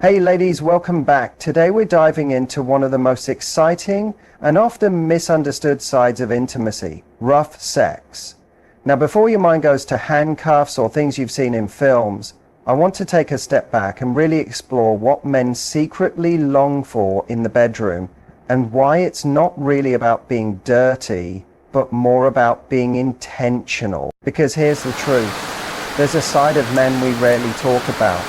Hey ladies, welcome back. Today we're diving into one of the most exciting and often misunderstood sides of intimacy, rough sex. Now before your mind goes to handcuffs or things you've seen in films, I want to take a step back and really explore what men secretly long for in the bedroom and why it's not really about being dirty, but more about being intentional. Because here's the truth, there's a side of men we rarely talk about.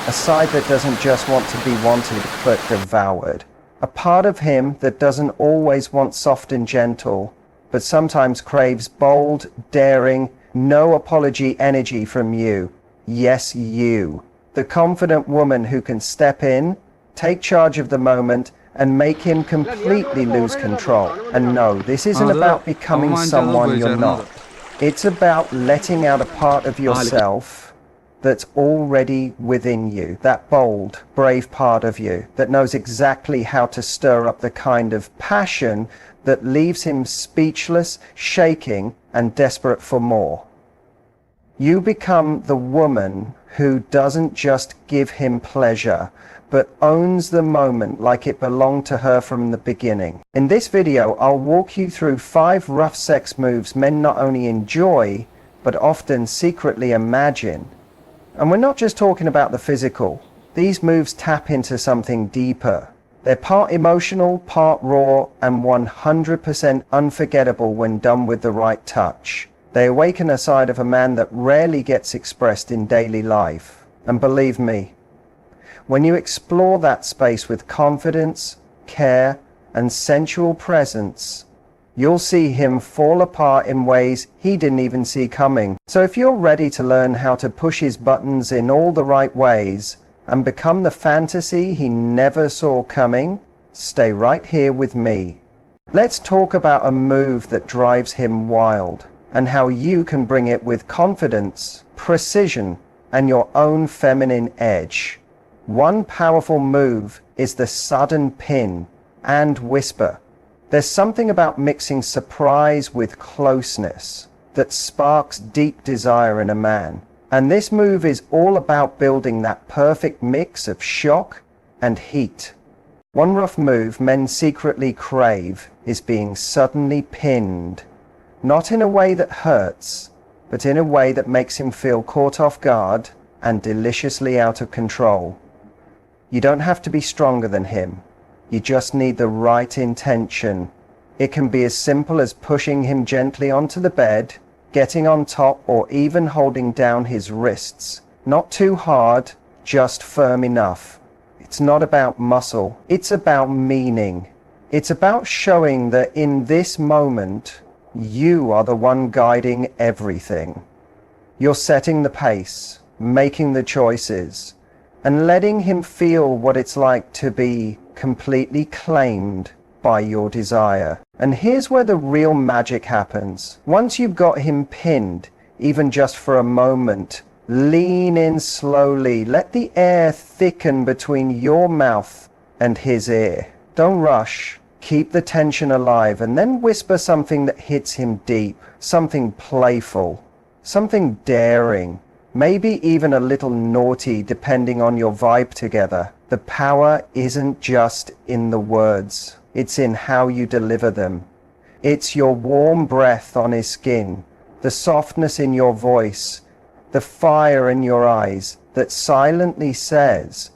A side that doesn't just want to be wanted, but devoured. A part of him that doesn't always want soft and gentle, but sometimes craves bold, daring, no apology energy from you. Yes, you. The confident woman who can step in, take charge of the moment, and make him completely lose control. And no, this isn't about becoming someone you're not. It's about letting out a part of yourself that's already within you, that bold, brave part of you that knows exactly how to stir up the kind of passion that leaves him speechless, shaking, and desperate for more. You become the woman who doesn't just give him pleasure, but owns the moment like it belonged to her from the beginning. In this video, I'll walk you through 5 rough sex moves men not only enjoy, but often secretly imagine. And we're not just talking about the physical. These moves tap into something deeper. They're part emotional, part raw, and 100% unforgettable when done with the right touch. They awaken a side of a man that rarely gets expressed in daily life. And believe me, when you explore that space with confidence, care, and sensual presence, you'll see him fall apart in ways he didn't even see coming. So if you're ready to learn how to push his buttons in all the right ways and become the fantasy he never saw coming, stay right here with me. Let's talk about a move that drives him wild and how you can bring it with confidence, precision, and your own feminine edge. One powerful move is the sudden pin and whisper. There's something about mixing surprise with closeness that sparks deep desire in a man. And this move is all about building that perfect mix of shock and heat. One rough move men secretly crave is being suddenly pinned. Not in a way that hurts, but in a way that makes him feel caught off guard and deliciously out of control. You don't have to be stronger than him. You just need the right intention. It can be as simple as pushing him gently onto the bed, getting on top, or even holding down his wrists. Not too hard, just firm enough. It's not about muscle. It's about meaning. It's about showing that in this moment, you are the one guiding everything. You're setting the pace, making the choices, and letting him feel what it's like to be completely claimed by your desire. And here's where the real magic happens. Once you've got him pinned, even just for a moment, lean in slowly. Let the air thicken between your mouth and his ear. Don't rush. Keep the tension alive, and then whisper something that hits him deep, something playful, something daring, maybe even a little naughty depending on your vibe together. The power isn't just in the words, it's in how you deliver them. It's your warm breath on his skin, the softness in your voice, the fire in your eyes that silently says,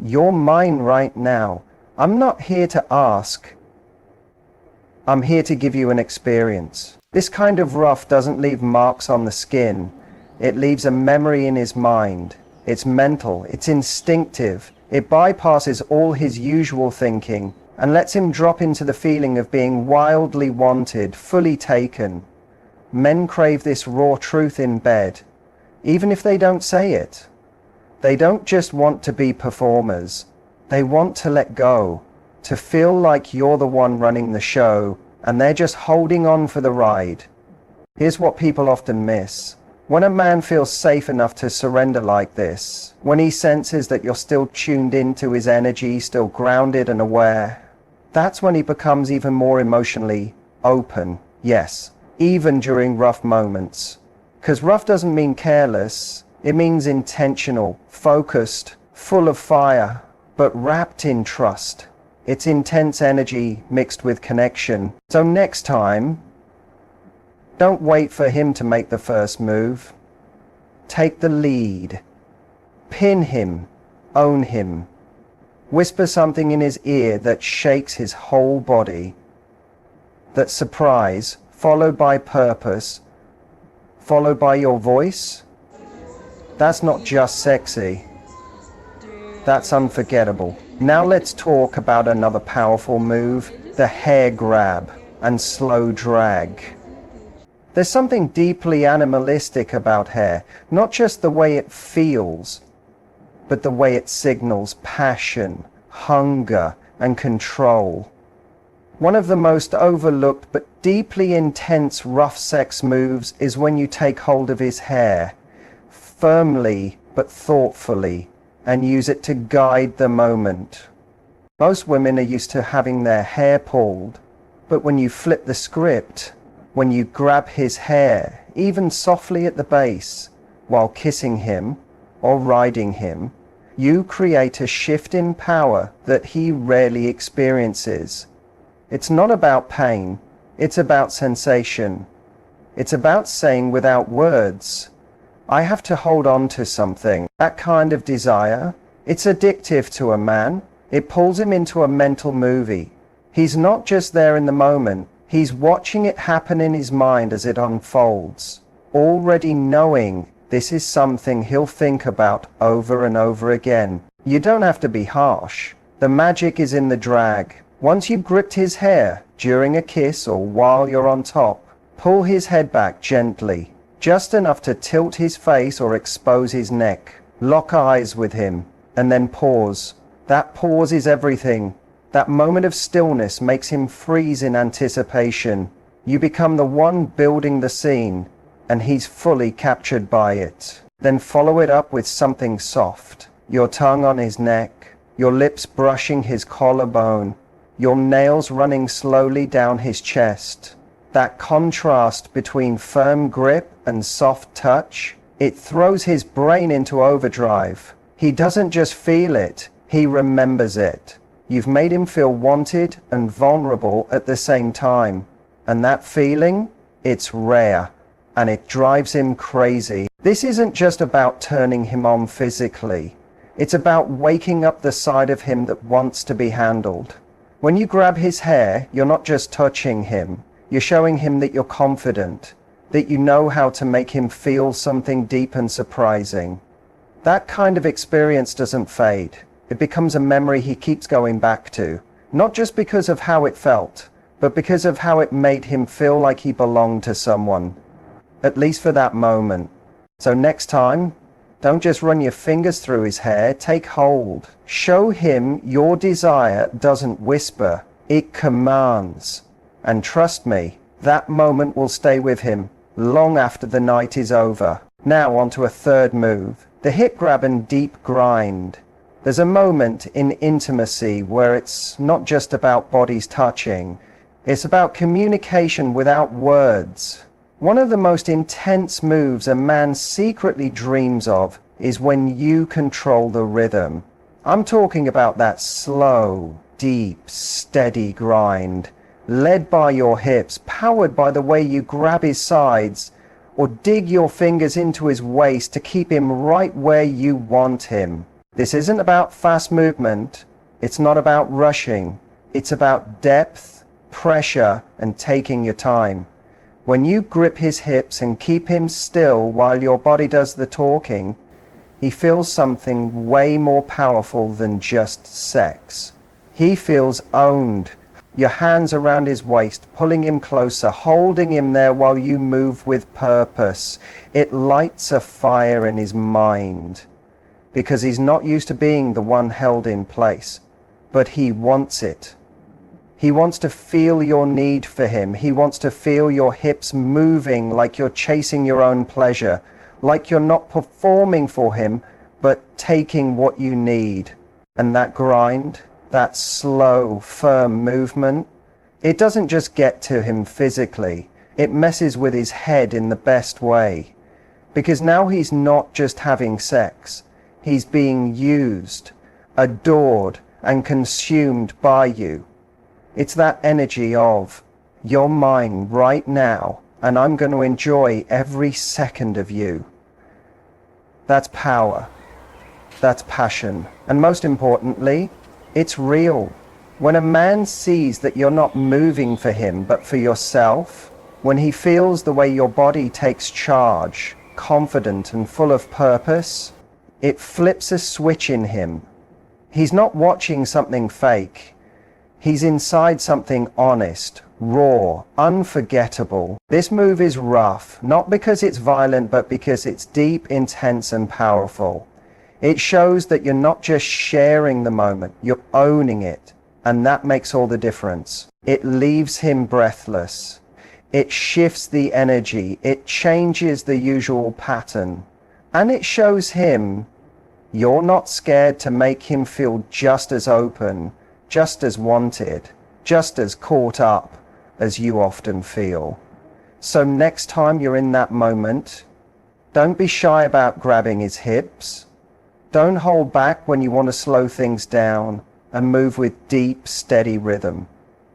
"You're mine right now. I'm not here to ask. I'm here to give you an experience." This kind of rough doesn't leave marks on the skin. It leaves a memory in his mind. It's mental, it's instinctive. It bypasses all his usual thinking and lets him drop into the feeling of being wildly wanted, fully taken. Men crave this raw truth in bed, even if they don't say it. They don't just want to be performers. They want to let go, to feel like you're the one running the show and they're just holding on for the ride. Here's what people often miss. When a man feels safe enough to surrender like this, when he senses that you're still tuned into his energy, still grounded and aware, that's when he becomes even more emotionally open. Yes, even during rough moments. Because rough doesn't mean careless, it means intentional, focused, full of fire, but wrapped in trust. It's intense energy mixed with connection. So next time, don't wait for him to make the first move. Take the lead. Pin him. Own him. Whisper something in his ear that shakes his whole body. That surprise, followed by purpose, followed by your voice. That's not just sexy. That's unforgettable. Now let's talk about another powerful move, the hair grab and slow drag. There's something deeply animalistic about hair, not just the way it feels, but the way it signals passion, hunger, and control. One of the most overlooked but deeply intense rough sex moves is when you take hold of his hair, firmly but thoughtfully, and use it to guide the moment. Most women are used to having their hair pulled, but when you flip the script, when you grab his hair, even softly at the base, while kissing him or riding him, you create a shift in power that he rarely experiences. It's not about pain, it's about sensation. It's about saying without words, I have to hold on to something. That kind of desire, it's addictive to a man. It pulls him into a mental movie. He's not just there in the moment, he's watching it happen in his mind as it unfolds, already knowing this is something he'll think about over and over again. You don't have to be harsh. The magic is in the drag. Once you've gripped his hair, during a kiss or while you're on top, pull his head back gently, just enough to tilt his face or expose his neck. Lock eyes with him, and then pause. That pause is everything. That moment of stillness makes him freeze in anticipation. You become the one building the scene, and he's fully captured by it. Then follow it up with something soft. Your tongue on his neck, your lips brushing his collarbone, your nails running slowly down his chest. That contrast between firm grip and soft touch, it throws his brain into overdrive. He doesn't just feel it, he remembers it. You've made him feel wanted and vulnerable at the same time. And that feeling, it's rare, and it drives him crazy. This isn't just about turning him on physically. It's about waking up the side of him that wants to be handled. When you grab his hair, you're not just touching him. You're showing him that you're confident, that you know how to make him feel something deep and surprising. That kind of experience doesn't fade. It becomes a memory he keeps going back to, not just because of how it felt, but because of how it made him feel like he belonged to someone, at least for that moment. So next time, don't just run your fingers through his hair, take hold. Show him your desire doesn't whisper, it commands. And trust me, that moment will stay with him long after the night is over. Now on to a third move, the hip grab and deep grind. There's a moment in intimacy where it's not just about bodies touching, it's about communication without words. One of the most intense moves a man secretly dreams of is when you control the rhythm. I'm talking about that slow, deep, steady grind, led by your hips, powered by the way you grab his sides, or dig your fingers into his waist to keep him right where you want him. This isn't about fast movement, it's not about rushing, it's about depth, pressure, and taking your time. When you grip his hips and keep him still while your body does the talking, he feels something way more powerful than just sex. He feels owned. Your hands around his waist, pulling him closer, holding him there while you move with purpose. It lights a fire in his mind. Because he's not used to being the one held in place, but he wants it. He wants to feel your need for him. He wants to feel your hips moving like you're chasing your own pleasure, like you're not performing for him, but taking what you need. And that grind, that slow, firm movement, it doesn't just get to him physically, it messes with his head in the best way. Because now he's not just having sex, He's being used, adored, and consumed by you. It's that energy of, you're mine right now, and I'm going to enjoy every second of you. That's power. That's passion. And most importantly, it's real. When a man sees that you're not moving for him, but for yourself, when he feels the way your body takes charge, confident and full of purpose, it flips a switch in him. He's not watching something fake. He's inside something honest, raw, unforgettable. This move is rough, not because it's violent, but because it's deep, intense, and powerful. It shows that you're not just sharing the moment, you're owning it. And that makes all the difference. It leaves him breathless. It shifts the energy. It changes the usual pattern. And it shows him you're not scared to make him feel just as open, just as wanted, just as caught up as you often feel. So next time you're in that moment, don't be shy about grabbing his hips. Don't hold back when you want to slow things down and move with deep, steady rhythm.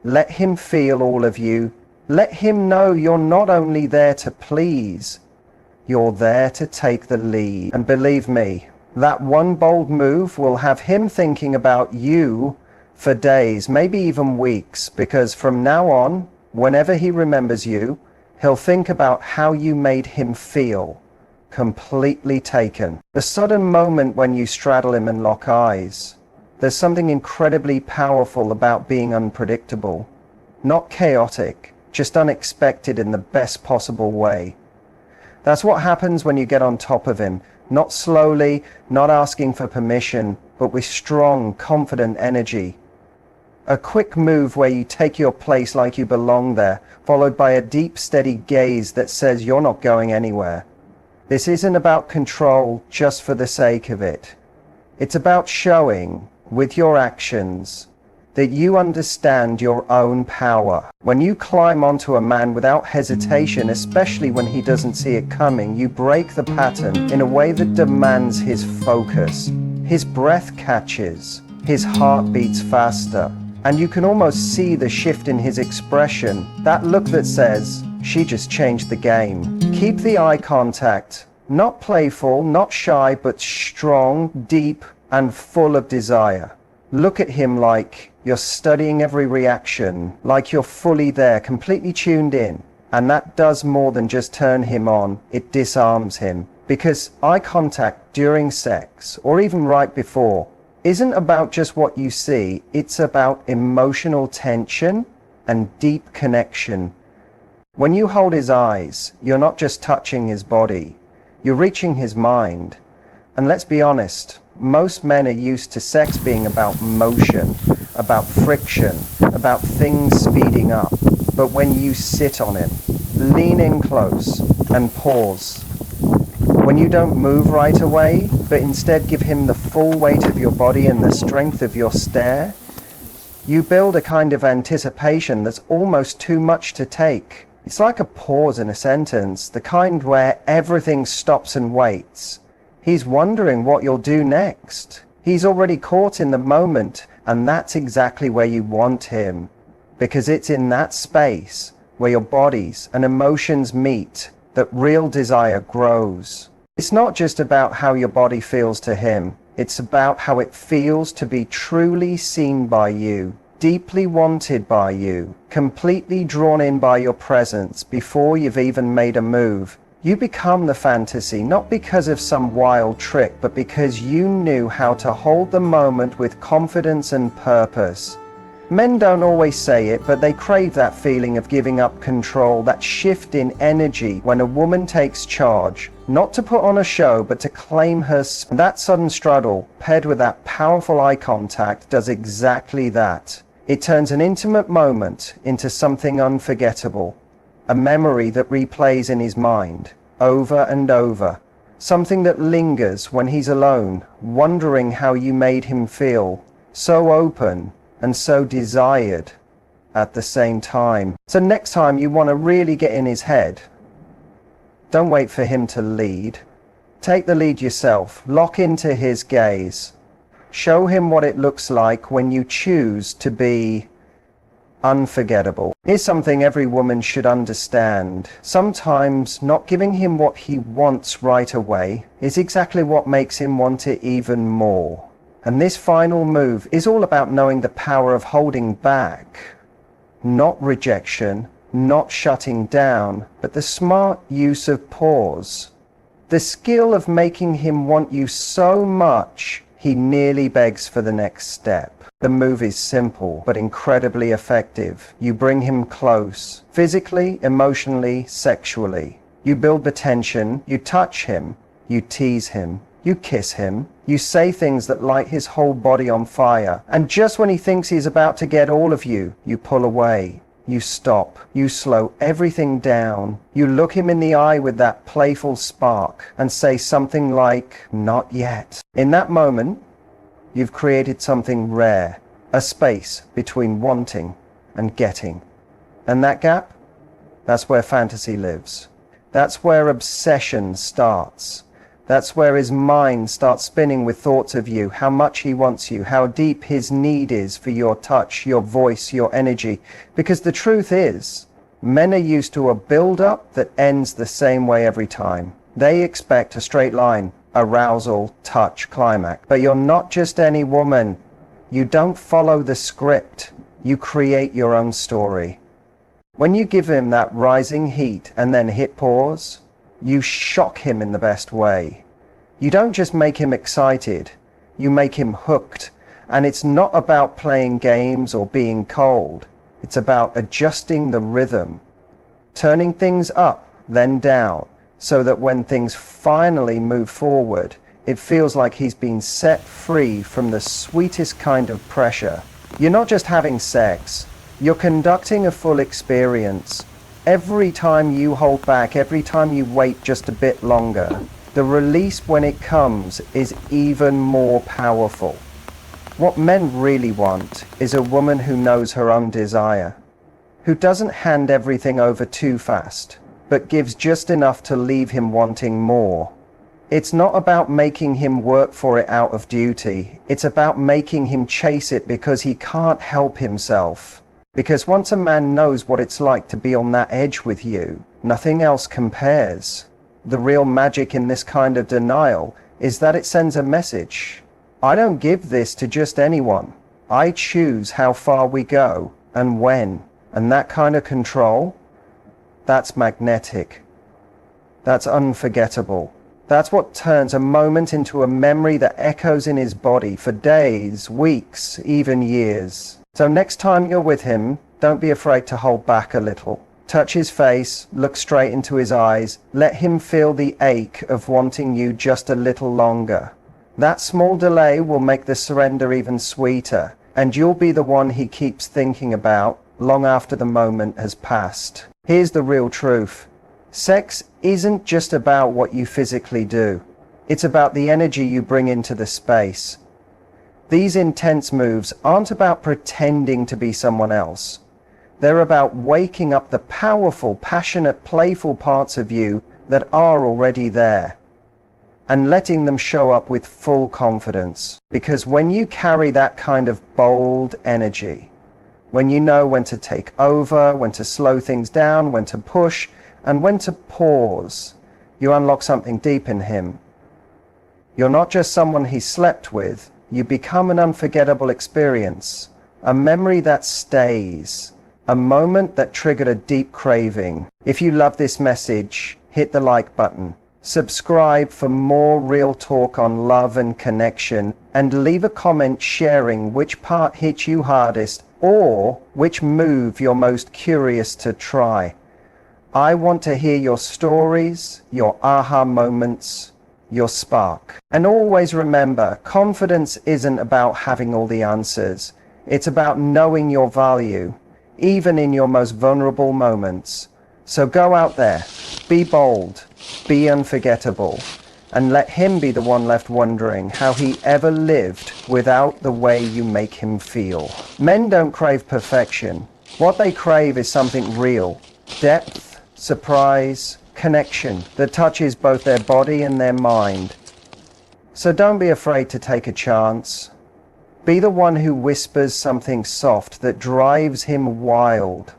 Let him feel all of you. Let him know you're not only there to please, you're there to take the lead. And believe me, that one bold move will have him thinking about you for days, maybe even weeks, because from now on, whenever he remembers you, he'll think about how you made him feel, completely taken. The sudden moment when you straddle him and lock eyes, there's something incredibly powerful about being unpredictable. Not chaotic, just unexpected in the best possible way. That's what happens when you get on top of him. Not slowly, not asking for permission, but with strong, confident energy. A quick move where you take your place like you belong there, followed by a deep, steady gaze that says you're not going anywhere. This isn't about control just for the sake of it. It's about showing, with your actions, that you understand your own power. When you climb onto a man without hesitation, especially when he doesn't see it coming, you break the pattern in a way that demands his focus. His breath catches, his heart beats faster, and you can almost see the shift in his expression, that look that says, she just changed the game. Keep the eye contact, not playful, not shy, but strong, deep, and full of desire. Look at him like you're studying every reaction, like you're fully there, completely tuned in. And that does more than just turn him on, it disarms him. Because eye contact during sex, or even right before, isn't about just what you see, it's about emotional tension and deep connection. When you hold his eyes, you're not just touching his body, you're reaching his mind. And let's be honest, most men are used to sex being about motion, about friction, about things speeding up. But when you sit on him, lean in close and pause. When you don't move right away, but instead give him the full weight of your body and the strength of your stare, you build a kind of anticipation that's almost too much to take. It's like a pause in a sentence, the kind where everything stops and waits. He's wondering what you'll do next. He's already caught in the moment, and that's exactly where you want him. Because it's in that space where your bodies and emotions meet that real desire grows. It's not just about how your body feels to him. It's about how it feels to be truly seen by you, deeply wanted by you, completely drawn in by your presence before you've even made a move. You become the fantasy, not because of some wild trick, but because you knew how to hold the moment with confidence and purpose. Men don't always say it, but they crave that feeling of giving up control, that shift in energy when a woman takes charge, not to put on a show, but to claim her space. That sudden straddle, paired with that powerful eye contact, does exactly that. It turns an intimate moment into something unforgettable. A memory that replays in his mind, over and over. Something that lingers when he's alone, wondering how you made him feel. So open and so desired at the same time. So next time you want to really get in his head, don't wait for him to lead. Take the lead yourself. Lock into his gaze. Show him what it looks like when you choose to be unforgettable. Here's something every woman should understand. Sometimes not giving him what he wants right away is exactly what makes him want it even more. And this final move is all about knowing the power of holding back. Not rejection, not shutting down, but the smart use of pause. The skill of making him want you so much he nearly begs for the next step. The move is simple, but incredibly effective. You bring him close, physically, emotionally, sexually. You build the tension, you touch him, you tease him, you kiss him, you say things that light his whole body on fire. And just when he thinks he's about to get all of you, you pull away. You stop, you slow everything down, you look him in the eye with that playful spark and say something like, "Not yet." In that moment, you've created something rare, a space between wanting and getting. And that gap, that's where fantasy lives. That's where obsession starts. That's where his mind starts spinning with thoughts of you, how much he wants you, how deep his need is for your touch, your voice, your energy. Because the truth is, men are used to a build-up that ends the same way every time. They expect a straight line, arousal, touch, climax. But you're not just any woman. You don't follow the script. You create your own story. When you give him that rising heat and then hit pause, you shock him in the best way. You don't just make him excited, you make him hooked. And it's not about playing games or being cold. It's about adjusting the rhythm, turning things up, then down, so that when things finally move forward, it feels like he's been set free from the sweetest kind of pressure. You're not just having sex, you're conducting a full experience. Every time you hold back, every time you wait just a bit longer, the release when it comes is even more powerful. What men really want is a woman who knows her own desire, who doesn't hand everything over too fast, but gives just enough to leave him wanting more. It's not about making him work for it out of duty. It's about making him chase it because he can't help himself. Because once a man knows what it's like to be on that edge with you, nothing else compares. The real magic in this kind of denial is that it sends a message. I don't give this to just anyone. I choose how far we go and when. And that kind of control, that's magnetic. That's unforgettable. That's what turns a moment into a memory that echoes in his body for days, weeks, even years. So next time you're with him, don't be afraid to hold back a little. Touch his face, look straight into his eyes, let him feel the ache of wanting you just a little longer. That small delay will make the surrender even sweeter, and you'll be the one he keeps thinking about long after the moment has passed. Here's the real truth. Sex isn't just about what you physically do. It's about the energy you bring into the space. These intense moves aren't about pretending to be someone else. They're about waking up the powerful, passionate, playful parts of you that are already there and letting them show up with full confidence. Because when you carry that kind of bold energy, when you know when to take over, when to slow things down, when to push, and when to pause, you unlock something deep in him. You're not just someone he slept with, you become an unforgettable experience, a memory that stays, a moment that triggered a deep craving. If you love this message, hit the like button, subscribe for more real talk on love and connection, and leave a comment sharing which part hit you hardest or which move you're most curious to try. I want to hear your stories, your aha moments, your spark. And always remember, confidence isn't about having all the answers. It's about knowing your value, even in your most vulnerable moments. So go out there, be bold, be unforgettable, and let him be the one left wondering how he ever lived without the way you make him feel. Men don't crave perfection. What they crave is something real, depth, surprise, connection that touches both their body and their mind. So don't be afraid to take a chance. Be the one who whispers something soft that drives him wild.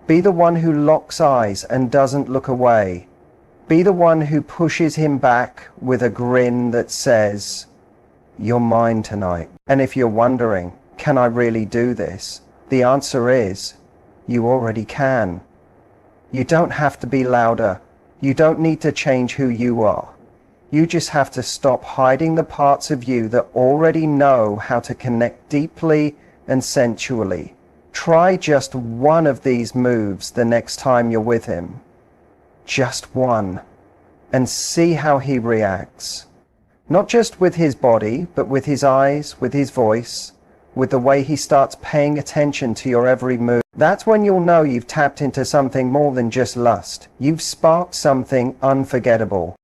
Be the one who locks eyes and doesn't look away. Be the one who pushes him back with a grin that says, "You're mine tonight." And if you're wondering, can I really do this? The answer is, you already can. You don't have to be louder. You don't need to change who you are. You just have to stop hiding the parts of you that already know how to connect deeply and sensually. Try just one of these moves the next time you're with him. Just one. And see how he reacts. Not just with his body, but with his eyes, with his voice, with the way he starts paying attention to your every move. That's when you'll know you've tapped into something more than just lust. You've sparked something unforgettable.